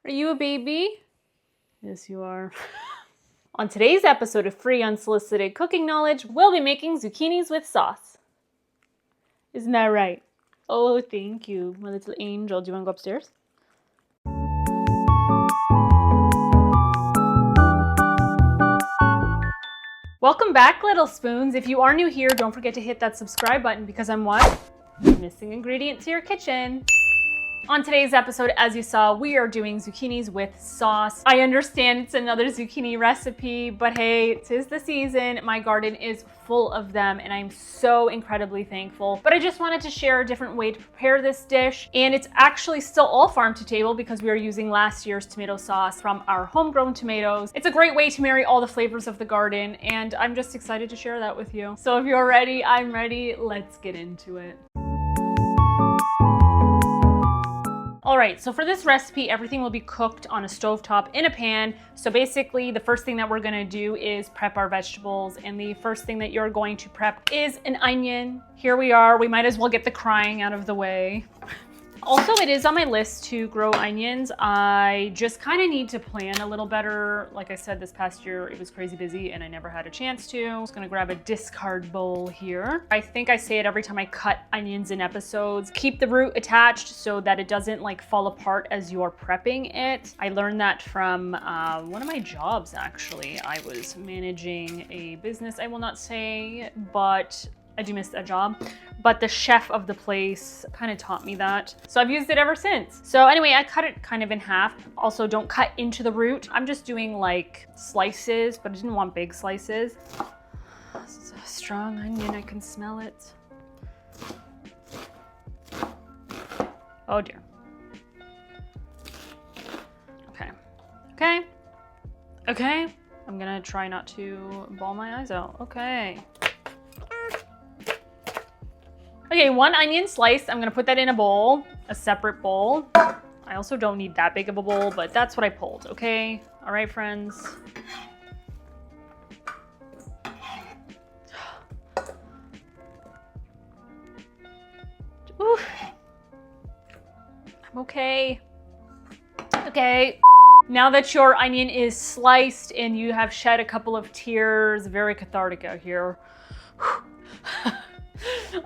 Are you a baby? Yes, you are. On today's episode of Free Unsolicited Cooking Knowledge, we'll be making zucchinis with sauce. Isn't that right? Oh, thank you, my little angel. Do you want to go upstairs? Welcome back, little spoons. If you are new here, don't forget to hit that subscribe button because I'm what? Missing ingredient to your kitchen. On today's episode, as you saw, we are doing zucchinis with sauce. I understand it's another zucchini recipe, but hey, 'tis the season. My garden is full of them and I'm so incredibly thankful. But I just wanted to share a different way to prepare this dish. And it's actually still all farm to table because we are using last year's tomato sauce from our homegrown tomatoes. It's a great way to marry all the flavors of the garden and I'm just excited to share that with you. So if you're ready, I'm ready. Let's get into it. All right, so for this recipe, everything will be cooked on a stovetop in a pan. So basically, the first thing that we're gonna do is prep our vegetables. And the first thing that you're going to prep is an onion. Here we are, we might as well get the crying out of the way. Also, it is on my list to grow onions. I just kind of need to plan a little better. Like I said, this past year, it was crazy busy and I never had a chance to. I'm just gonna grab a discard bowl here. I think I say it every time I cut onions in episodes. Keep the root attached so that it doesn't like fall apart as you're prepping it. I learned that from one of my jobs, actually. I was managing a business, I will not say, but I do miss that job, but the chef of the place kind of taught me that. So I've used it ever since. So anyway, I cut it kind of in half. Also, don't cut into the root. I'm just doing like slices, but I didn't want big slices. This is a strong onion, I can smell it. Oh dear. Okay. I'm gonna try not to bawl my eyes out. Okay, one onion sliced. I'm gonna put that in a bowl, a separate bowl. I also don't need that big of a bowl, but that's what I pulled, okay? All right, friends. Ooh. I'm okay. Okay. Now that your onion is sliced and you have shed a couple of tears, very cathartic out here.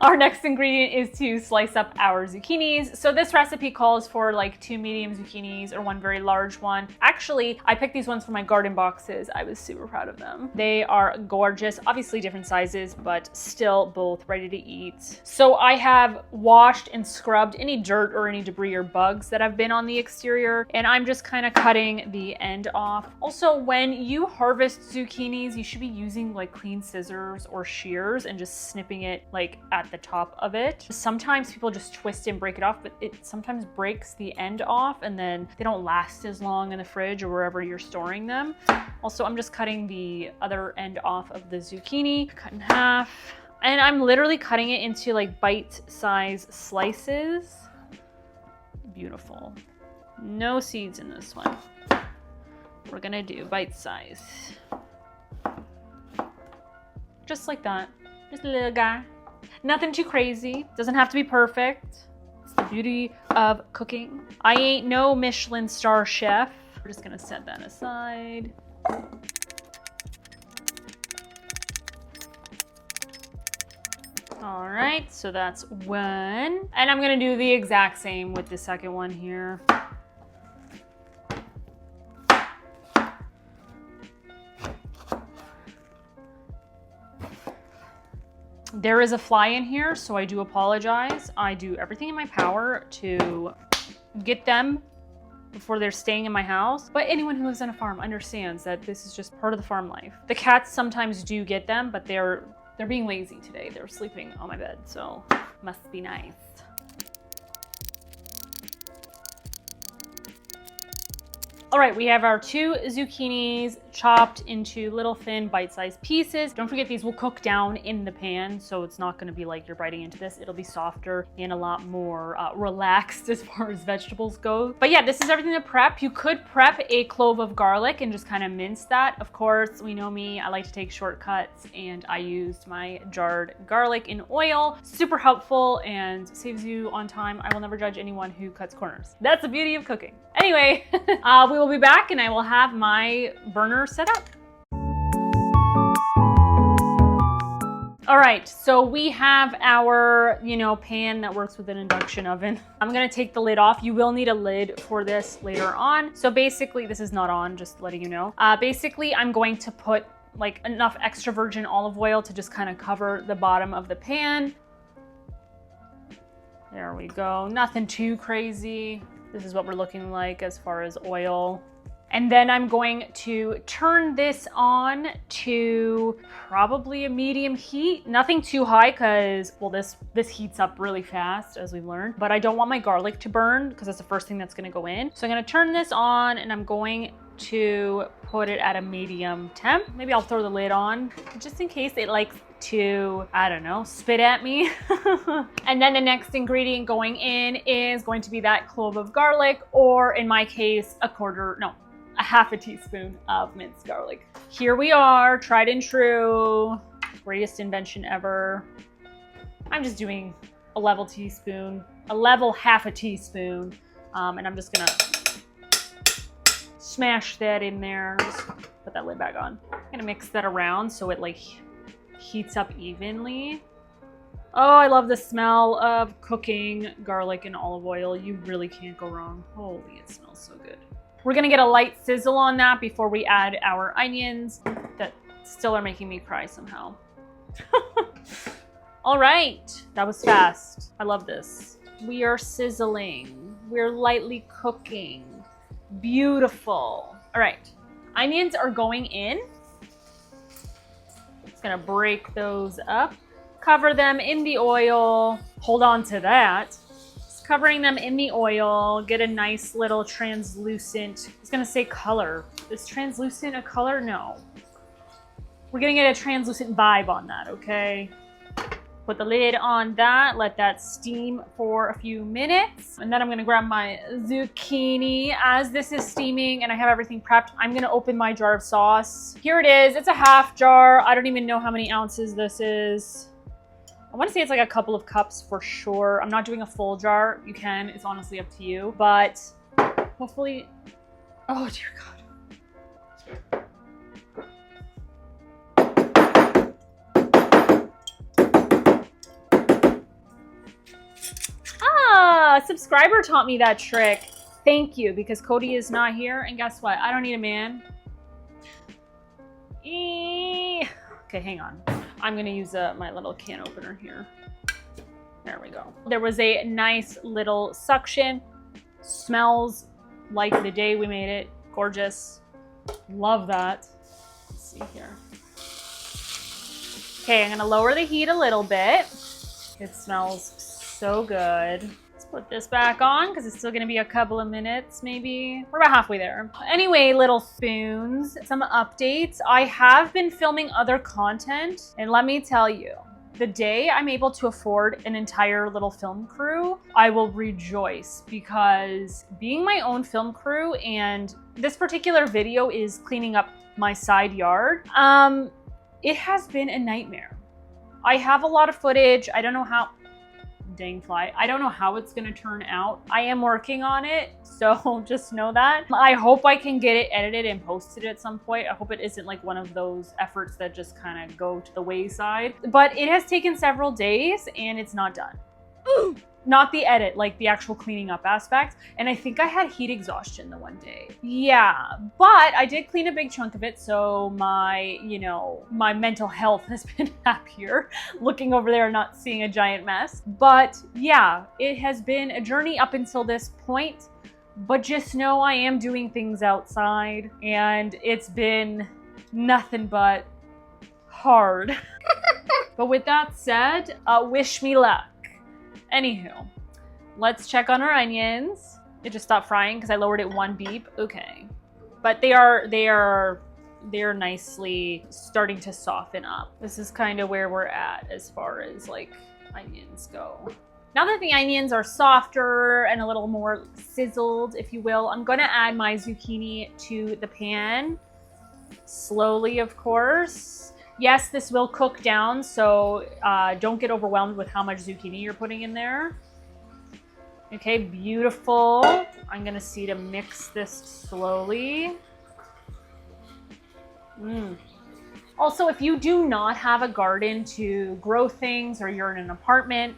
Our next ingredient is to slice up our zucchinis. So this recipe calls for like 2 medium zucchinis or 1 very large one. Actually, I picked these ones from my garden boxes. I was super proud of them. They are gorgeous, obviously different sizes, but still both ready to eat. So I have washed and scrubbed any dirt or any debris or bugs that have been on the exterior, and I'm just kind of cutting the end off. Also, when you harvest zucchinis, you should be using like clean scissors or shears and just snipping it like at the top of it. Sometimes people just twist and break it off, but it sometimes breaks the end off and then they don't last as long in the fridge or wherever you're storing them. Also, I'm just cutting the other end off of the zucchini, cut in half. And I'm literally cutting it into like bite-sized slices. Beautiful. No seeds in this one. We're gonna do bite-size. Just like that. Just a little guy. Nothing too crazy. Doesn't have to be perfect. It's the beauty of cooking. I ain't no Michelin star chef. We're just gonna set that aside. All right, so that's one. And I'm gonna do the exact same with the second one here. There is a fly in here, so I do apologize. I do everything in my power to get them before they're staying in my house. But anyone who lives on a farm understands that this is just part of the farm life. The cats sometimes do get them, but they're being lazy today. They're sleeping on my bed, so must be nice. All right, we have our 2 zucchinis chopped into little thin bite-sized pieces. Don't forget these will cook down in the pan, so it's not gonna be like you're biting into this. It'll be softer and a lot more relaxed as far as vegetables go. But yeah, this is everything to prep. You could prep a clove of garlic and just kind of mince that. Of course, we know me, I like to take shortcuts, and I used my jarred garlic in oil. Super helpful and saves you on time. I will never judge anyone who cuts corners. That's the beauty of cooking. Anyway, Anyway, we will be back and I will have my burner set up. All right, so we have our, pan that works with an induction oven. I'm gonna take the lid off. You will need a lid for this later on. So basically, this is not on, just letting you know. Basically, I'm going to put like enough extra virgin olive oil to just kind of cover the bottom of the pan. There we go, nothing too crazy. This is what we're looking like as far as oil. And then I'm going to turn this on to probably a medium heat. Nothing too high because, well, this heats up really fast, as we've learned. But I don't want my garlic to burn because that's the first thing that's going to go in. So I'm going to turn this on and I'm going to put it at a medium temp. Maybe I'll throw the lid on just in case it likes to, I don't know, spit at me. And then the next ingredient going in is going to be that clove of garlic, or in my case, a half a teaspoon of minced garlic. Here we are, tried and true, greatest invention ever. I'm just doing a level teaspoon, a level half a teaspoon, and I'm just gonna smash that in there. Just put that lid back on. I'm gonna mix that around so it like heats up evenly. Oh, I love the smell of cooking garlic and olive oil. You really can't go wrong. Holy, it smells so good. We're gonna get a light sizzle on that before we add our onions that still are making me cry somehow. All right, that was fast. I love this. We are sizzling. We're lightly cooking. Beautiful. All right, onions are going in. Just gonna break those up. Cover them in the oil. Hold on to that. Covering them in the oil, get a nice little translucent, I was gonna say color. Is translucent a color? No. We're gonna get a translucent vibe on that, okay? Put the lid on that, let that steam for a few minutes. And then I'm gonna grab my zucchini. As this is steaming and I have everything prepped, I'm gonna open my jar of sauce. Here it is, it's a half jar. I don't even know how many ounces this is. I want to say it's like a couple of cups for sure. I'm not doing a full jar. You can, it's honestly up to you. But hopefully, oh dear God. A subscriber taught me that trick. Thank you, because Cody is not here. And guess what? I don't need a man. Okay, hang on. I'm gonna use my little can opener here. There we go. There was a nice little suction. Smells like the day we made it. Gorgeous. Love that. Let's see here. Okay, I'm gonna lower the heat a little bit. It smells so good. Put this back on because it's still gonna be a couple of minutes, maybe. We're about halfway there. Anyway, little spoons, some updates. I have been filming other content, and let me tell you, the day I'm able to afford an entire little film crew, I will rejoice, because being my own film crew, and this particular video is cleaning up my side yard, it has been a nightmare. I have a lot of footage. I don't know how, dang fly. I don't know how it's gonna turn out. I am working on it, so just know that. I hope I can get it edited and posted at some point. I hope it isn't like one of those efforts that just kind of go to the wayside. But it has taken several days and it's not done. Not the edit, like the actual cleaning up aspect. And I think I had heat exhaustion the one day. Yeah, but I did clean a big chunk of it. So my, my mental health has been happier looking over there and not seeing a giant mess. But yeah, it has been a journey up until this point. But just know I am doing things outside and it's been nothing but hard. But with that said, wish me luck. Anywho, let's check on our onions. It just stopped frying because I lowered it one beep. Okay, but they are nicely starting to soften up. This is kind of where we're at as far as like onions go. Now that the onions are softer and a little more sizzled, if you will, I'm gonna add my zucchini to the pan. Slowly, of course. Yes, this will cook down, so don't get overwhelmed with how much zucchini you're putting in there. Okay, beautiful. I'm gonna see to mix this slowly. Also, if you do not have a garden to grow things or you're in an apartment,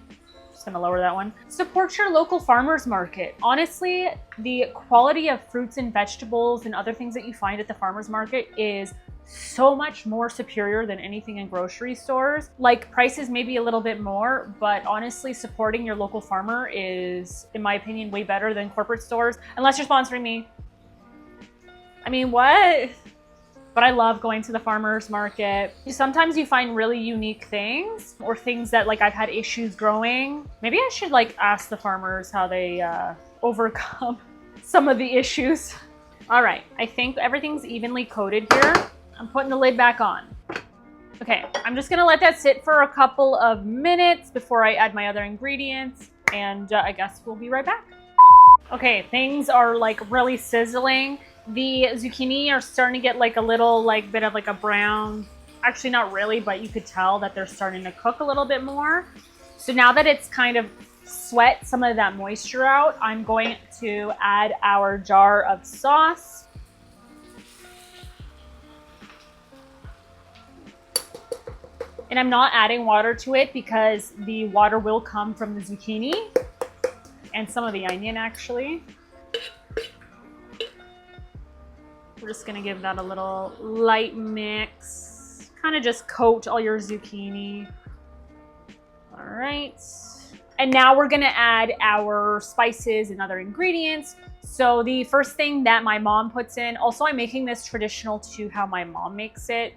just gonna lower that one, support your local farmer's market. Honestly, the quality of fruits and vegetables and other things that you find at the farmer's market is so much more superior than anything in grocery stores. Like, prices may be a little bit more, but honestly, supporting your local farmer is, in my opinion, way better than corporate stores, unless you're sponsoring me. I mean, what? But I love going to the farmer's market. Sometimes you find really unique things or things that like I've had issues growing. Maybe I should like ask the farmers how they overcome some of the issues. All right, I think everything's evenly coated here. I'm putting the lid back on. Okay, I'm just gonna let that sit for a couple of minutes before I add my other ingredients, and I guess we'll be right back. Okay, things are like really sizzling. The zucchini are starting to get like a little like bit of like a brown, actually not really, but you could tell that they're starting to cook a little bit more. So now that it's kind of sweat some of that moisture out, I'm going to add our jar of sauce. And I'm not adding water to it because the water will come from the zucchini and some of the onion actually. We're just gonna give that a little light mix. Kind of just coat all your zucchini. All right. And now we're gonna add our spices and other ingredients. So the first thing that my mom puts in, also I'm making this traditional to how my mom makes it.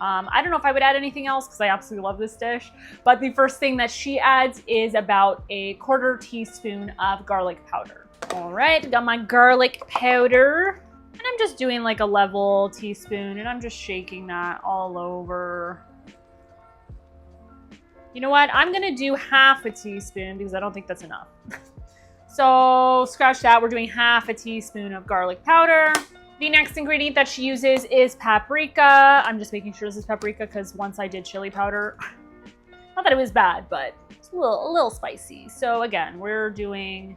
I don't know if I would add anything else because I absolutely love this dish, but the first thing that she adds is about a 1/4 teaspoon of garlic powder. All right, got my garlic powder, and I'm just doing like a level teaspoon, and I'm just shaking that all over. You know what? I'm gonna do 1/2 teaspoon because I don't think that's enough. So scratch that, we're doing 1/2 teaspoon of garlic powder. The next ingredient that she uses is paprika. I'm just making sure this is paprika because once I did chili powder, not that it was bad, but it's a little spicy. So again, we're doing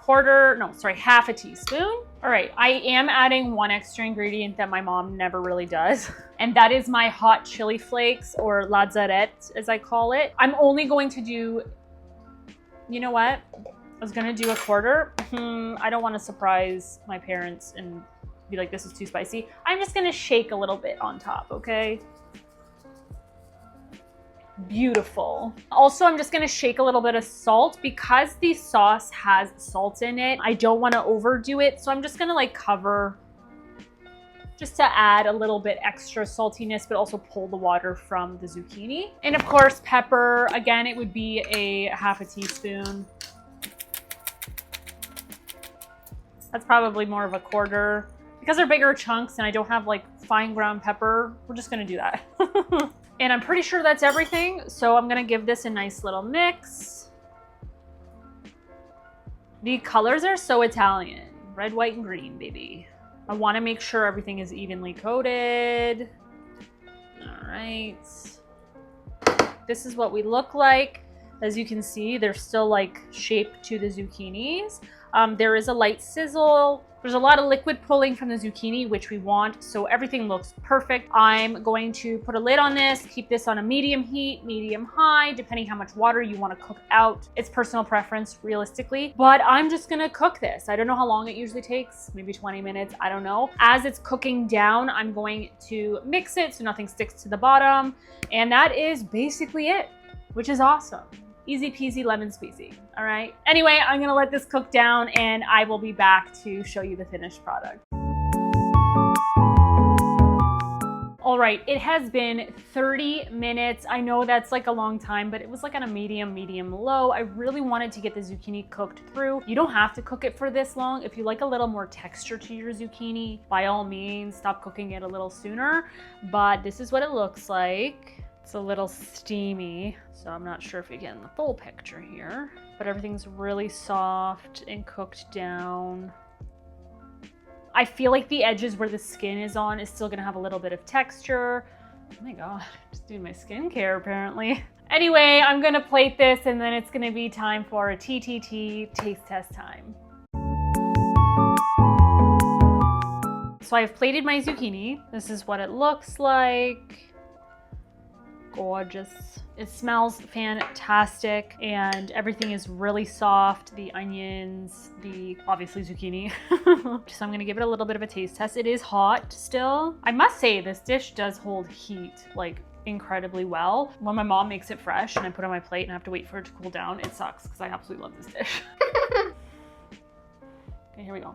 1/2 teaspoon. All right, I am adding one extra ingredient that my mom never really does, and that is my hot chili flakes, or lazarette as I call it. I'm only going to do, you know what? I was gonna do 1/4. I don't want to surprise my parents and be like, this is too spicy. I'm just gonna shake a little bit on top, okay? Beautiful. Also, I'm just gonna shake a little bit of salt because the sauce has salt in it. I don't wanna overdo it, so I'm just gonna like cover just to add a little bit extra saltiness, but also pull the water from the zucchini. And of course, pepper. Again, it would be a 1/2 teaspoon. That's probably more of a 1/4. Because they're bigger chunks and I don't have like fine ground pepper, we're just gonna do that. And I'm pretty sure that's everything. So I'm gonna give this a nice little mix. The colors are so Italian. Red, white, and green, baby. I wanna make sure everything is evenly coated. All right. This is what we look like. As you can see, they're still like shaped to the zucchinis. There is a light sizzle. There's a lot of liquid pulling from the zucchini, which we want, so everything looks perfect. I'm going to put a lid on this, keep this on a medium heat, medium high, depending how much water you want to cook out. It's personal preference, realistically, but I'm just gonna cook this. I don't know how long it usually takes, maybe 20 minutes, I don't know. As it's cooking down, I'm going to mix it so nothing sticks to the bottom, and that is basically it, which is awesome. Easy peasy lemon squeezy, all right? Anyway, I'm gonna let this cook down and I will be back to show you the finished product. All right, it has been 30 minutes. I know that's like a long time, but it was like on a medium low. I really wanted to get the zucchini cooked through. You don't have to cook it for this long. If you like a little more texture to your zucchini, by all means, stop cooking it a little sooner. But this is what it looks like. It's a little steamy, so I'm not sure if you're getting the full picture here, but everything's really soft and cooked down. I feel like the edges where the skin is on is still gonna have a little bit of texture. Oh my God, just doing my skincare apparently. Anyway, I'm gonna plate this and then it's gonna be time for a TTT taste test time. So I've plated my zucchini. This is what it looks like. Gorgeous. It smells fantastic and everything is really soft. The onions, the obviously zucchini. So I'm gonna give it a little bit of a taste test. It is hot still. I must say this dish does hold heat like incredibly well. When my mom makes it fresh and I put it on my plate and I have to wait for it to cool down, it sucks because I absolutely love this dish. Okay, here we go.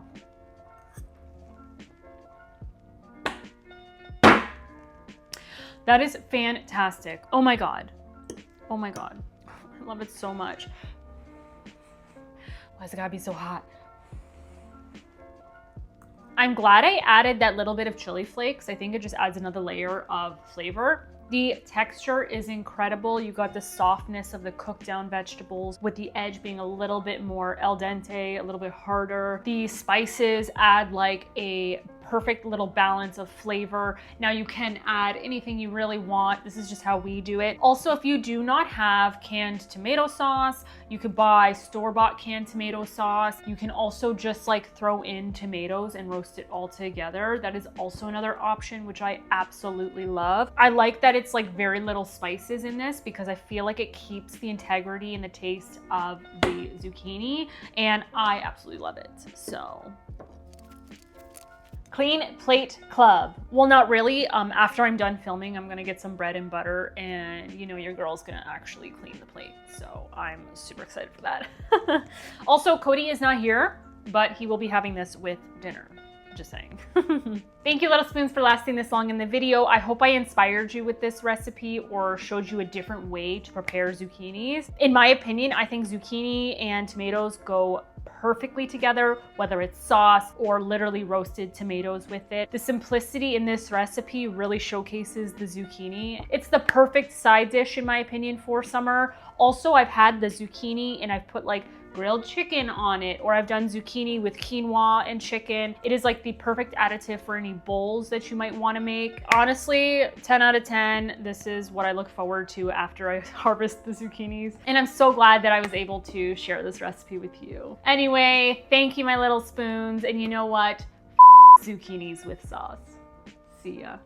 That is fantastic. Oh my God. Oh my God. I love it so much. Why does it gotta be so hot? I'm glad I added that little bit of chili flakes. I think it just adds another layer of flavor. The texture is incredible. You got the softness of the cooked down vegetables with the edge being a little bit more al dente, a little bit harder. The spices add like a perfect little balance of flavor. Now you can add anything you really want. This is just how we do it. Also, if you do not have canned tomato sauce, you could buy store-bought canned tomato sauce. You can also just like throw in tomatoes and roast it all together. That is also another option, which I absolutely love. I like that it's like very little spices in this because I feel like it keeps the integrity and the taste of the zucchini, and I absolutely love it. So Clean Plate Club. Well, not really. After I'm done filming, I'm gonna get some bread and butter and you know, your girl's gonna actually clean the plate. So I'm super excited for that. Also, Cody is not here, but he will be having this with dinner. Just saying. Thank you, Little Spoons, for lasting this long in the video. I hope I inspired you with this recipe or showed you a different way to prepare zucchinis. In my opinion, I think zucchini and tomatoes go perfectly together, whether it's sauce or literally roasted tomatoes with it. The simplicity in this recipe really showcases the zucchini. It's the perfect side dish, in my opinion, for summer. Also, I've had the zucchini and I've put like grilled chicken on it, or I've done zucchini with quinoa and chicken. It is like the perfect additive for any bowls that you might want to make. Honestly, 10 out of 10. This is what I look forward to after I harvest the zucchinis. And I'm so glad that I was able to share this recipe with you. Anyway, thank you, my little spoons. And you know what? Zucchinis with sauce. See ya.